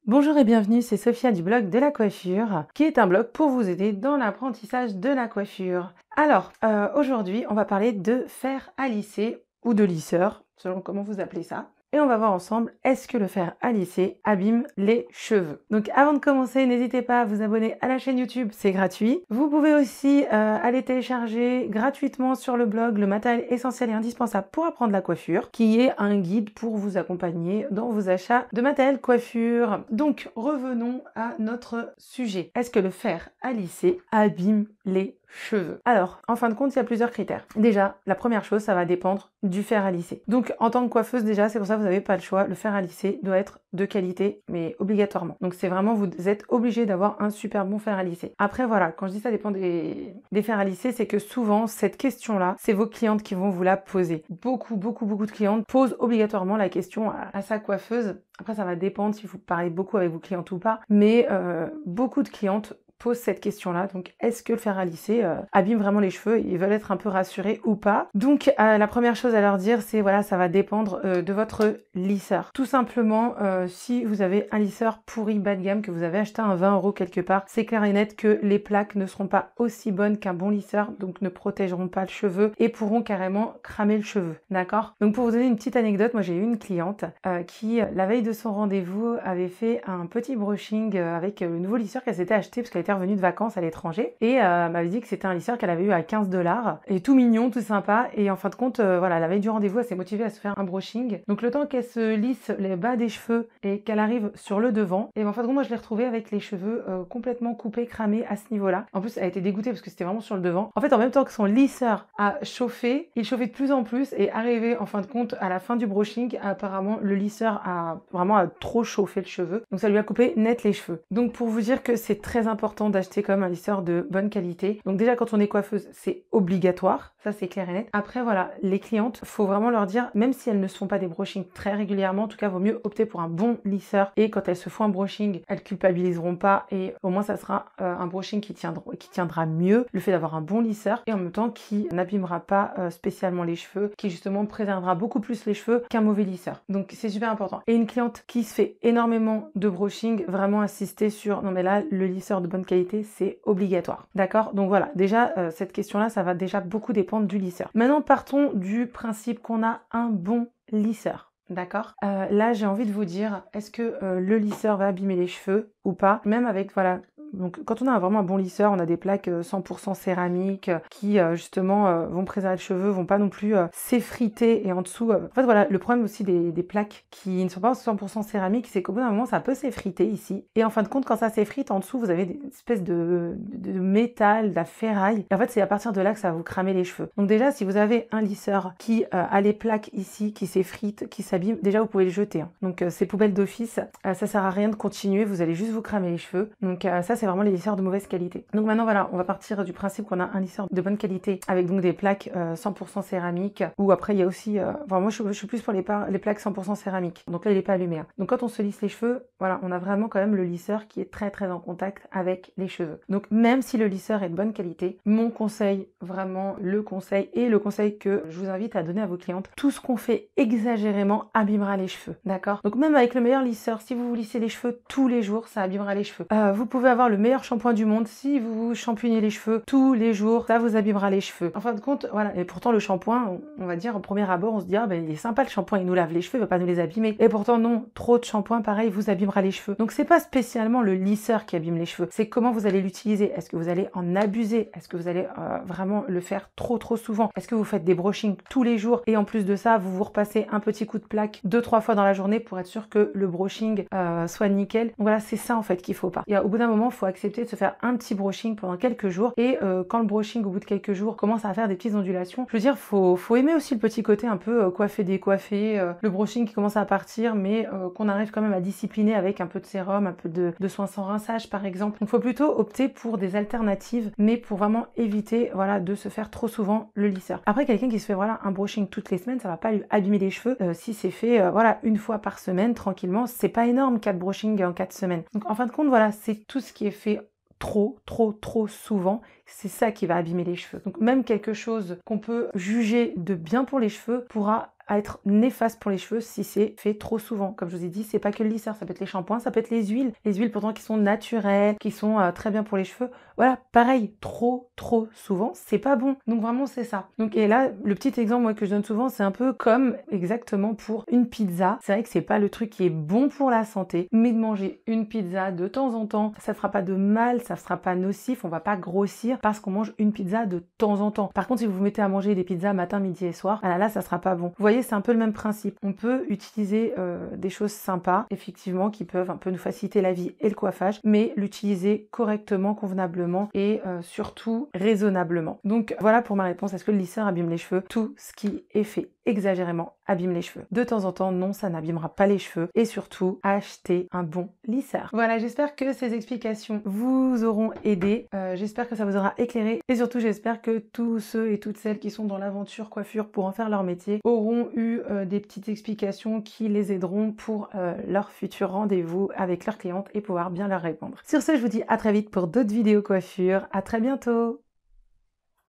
Bonjour et bienvenue, c'est Sophia du blog de la coiffure, qui est un blog pour vous aider dans l'apprentissage de la coiffure. Alors, aujourd'hui, on va parler de fer à lisser ou de lisseur, selon comment vous appelez ça. Et on va voir ensemble, est-ce que le fer à lisser abîme les cheveux? Donc avant de commencer, n'hésitez pas à vous abonner à la chaîne YouTube, c'est gratuit. Vous pouvez aussi aller télécharger gratuitement sur le blog le matériel essentiel et indispensable pour apprendre la coiffure, qui est un guide pour vous accompagner dans vos achats de matériel coiffure. Donc revenons à notre sujet. Est-ce que le fer à lisser abîme les cheveux? Alors, en fin de compte, il y a plusieurs critères. Déjà, la première chose, ça va dépendre du fer à lisser. Donc, en tant que coiffeuse, déjà, c'est pour ça que vous n'avez pas le choix. Le fer à lisser doit être de qualité, mais obligatoirement. Donc, c'est vraiment, vous êtes obligé d'avoir un super bon fer à lisser. Après, voilà, quand je dis ça dépend des fers à lisser, c'est que souvent, cette question-là, c'est vos clientes qui vont vous la poser. Beaucoup de clientes posent obligatoirement la question à sa coiffeuse. Après, ça va dépendre si vous parlez beaucoup avec vos clientes ou pas, mais beaucoup de clientes pose cette question-là. Donc, est-ce que le fer à lisser abîme vraiment les cheveux? Ils veulent être un peu rassurés ou pas. Donc, la première chose à leur dire, c'est voilà, ça va dépendre de votre lisseur. Tout simplement, si vous avez un lisseur pourri bas de gamme, que vous avez acheté à 20 € quelque part, c'est clair et net que les plaques ne seront pas aussi bonnes qu'un bon lisseur, donc ne protégeront pas le cheveu et pourront carrément cramer le cheveu. D'accord? Donc, pour vous donner une petite anecdote, moi j'ai eu une cliente qui, la veille de son rendez-vous, avait fait un petit brushing avec le nouveau lisseur qu'elle s'était acheté parce qu'elle était revenue de vacances à l'étranger et m'avait dit que c'était un lisseur qu'elle avait eu à 15 $ et tout mignon, tout sympa, et en fin de compte voilà, la veille du rendez-vous elle s'est motivée à se faire un brushing. Donc le temps qu'elle se lisse les bas des cheveux et qu'elle arrive sur le devant, et en fin de compte moi je l'ai retrouvée avec les cheveux complètement coupés, cramés à ce niveau là. En plus elle a été dégoûtée parce que c'était vraiment sur le devant. En fait, en même temps que son lisseur a chauffé, il chauffait de plus en plus et arrivé en fin de compte à la fin du brushing, apparemment le lisseur a vraiment trop chauffé le cheveu, donc ça lui a coupé net les cheveux. Donc pour vous dire que c'est très important d'acheter comme un lisseur de bonne qualité. Donc déjà quand on est coiffeuse, c'est obligatoire, ça c'est clair et net. Après voilà, les clientes, faut vraiment leur dire, même si elles ne se font pas des brushings très régulièrement, en tout cas vaut mieux opter pour un bon lisseur, et quand elles se font un brushing, elles culpabiliseront pas et au moins ça sera un brushing qui tiendra mieux, le fait d'avoir un bon lisseur, et en même temps qui n'abîmera pas spécialement les cheveux, qui justement préservera beaucoup plus les cheveux qu'un mauvais lisseur. Donc c'est super important. Et une cliente qui se fait énormément de brushing, vraiment insister sur non mais là le lisseur de bonne qualité, c'est obligatoire. D'accord? Donc voilà, déjà cette question-là, ça va déjà beaucoup dépendre du lisseur. Maintenant, partons du principe qu'on a un bon lisseur. D'accord? Là, j'ai envie de vous dire, est-ce que le lisseur va abîmer les cheveux ou pas? Même avec, voilà, donc quand on a vraiment un bon lisseur, on a des plaques 100% céramique qui justement vont préserver le cheveu, vont pas non plus s'effriter, et en dessous... En fait voilà, le problème aussi des plaques qui ne sont pas 100% céramique, c'est qu'au bout d'un moment ça peut s'effriter ici, et en fin de compte quand ça s'effrite, en dessous vous avez des espèces de métal, de la ferraille, et en fait c'est à partir de là que ça va vous cramer les cheveux. Donc déjà si vous avez un lisseur qui a les plaques ici, qui s'effritent, qui s'abîment, déjà vous pouvez les jeter, hein. Donc c'est poubelle d'office, ça sert à rien de continuer, vous allez juste vous cramer les cheveux. Donc ça c'est vraiment les lisseurs de mauvaise qualité. Donc maintenant voilà, on va partir du principe qu'on a un lisseur de bonne qualité avec donc des plaques 100% céramique, ou après il y a aussi, enfin moi je suis plus pour les plaques 100% céramique. Donc là il est pas allumé, hein. Donc quand on se lisse les cheveux, voilà, on a vraiment quand même le lisseur qui est très en contact avec les cheveux. Donc même si le lisseur est de bonne qualité, mon conseil, vraiment le conseil que je vous invite à donner à vos clientes, tout ce qu'on fait exagérément abîmera les cheveux. D'accord? Donc même avec le meilleur lisseur, si vous vous lissez les cheveux tous les jours, ça abîmera les cheveux. Vous pouvez avoir le meilleur shampoing du monde, si vous vous champignez les cheveux tous les jours, ça vous abîmera les cheveux. En fin de compte, voilà, et pourtant le shampoing, on va dire au premier abord, on se dit ah ben il est sympa le shampoing, il nous lave les cheveux, il va pas nous les abîmer. Et pourtant non, trop de shampoing pareil vous abîmera les cheveux. Donc c'est pas spécialement le lisseur qui abîme les cheveux, c'est comment vous allez l'utiliser. Est-ce que vous allez en abuser? Est-ce que vous allez vraiment le faire trop souvent? Est-ce que vous faites des brushings tous les jours et en plus de ça vous vous repassez un petit coup de plaque 2-3 fois dans la journée pour être sûr que le brushing soit nickel? Donc voilà, c'est ça en fait qu'il faut pas. Et au bout d'un moment, il faut accepter de se faire un petit brushing pendant quelques jours, et quand le brushing au bout de quelques jours commence à faire des petites ondulations, je veux dire, faut aimer aussi le petit côté un peu coiffé décoiffé, le brushing qui commence à partir mais qu'on arrive quand même à discipliner avec un peu de sérum, un peu de soin sans rinçage par exemple. Donc faut plutôt opter pour des alternatives, mais pour vraiment éviter voilà de se faire trop souvent le lisseur. Après, quelqu'un qui se fait voilà un brushing toutes les semaines, ça va pas lui abîmer les cheveux si c'est fait voilà une fois par semaine tranquillement, c'est pas énorme 4 brushings en 4 semaines. Donc en fin de compte voilà, c'est tout ce qui est fait trop souvent, c'est ça qui va abîmer les cheveux. Donc même quelque chose qu'on peut juger de bien pour les cheveux pourra à être néfaste pour les cheveux si c'est fait trop souvent. Comme je vous ai dit, c'est pas que le lisseur, ça peut être les shampoings, ça peut être les huiles. Les huiles pourtant qui sont naturelles, qui sont très bien pour les cheveux. Voilà, pareil, trop souvent, c'est pas bon. Donc vraiment, c'est ça. Donc et là, le petit exemple moi que je donne souvent, c'est un peu comme exactement pour une pizza. C'est vrai que c'est pas le truc qui est bon pour la santé, mais de manger une pizza de temps en temps, ça fera pas de mal, ça sera pas nocif, on va pas grossir parce qu'on mange une pizza de temps en temps. Par contre, si vous vous mettez à manger des pizzas matin, midi et soir, ah là, ça sera pas bon. Vous voyez, c'est un peu le même principe. On peut utiliser des choses sympas, effectivement, qui peuvent un peu nous faciliter la vie et le coiffage, mais l'utiliser correctement, convenablement et surtout raisonnablement. Donc voilà pour ma réponse. Est-ce que le lisseur abîme les cheveux? Tout ce qui est fait exagérément abîme les cheveux. De temps en temps, non, ça n'abîmera pas les cheveux. Et surtout, achetez un bon lisseur. Voilà, j'espère que ces explications vous auront aidé. J'espère que ça vous aura éclairé. Et surtout, j'espère que tous ceux et toutes celles qui sont dans l'aventure coiffure pour en faire leur métier auront eu des petites explications qui les aideront pour leur futur rendez-vous avec leurs clientes et pouvoir bien leur répondre. Sur ce, je vous dis à très vite pour d'autres vidéos coiffure. À très bientôt!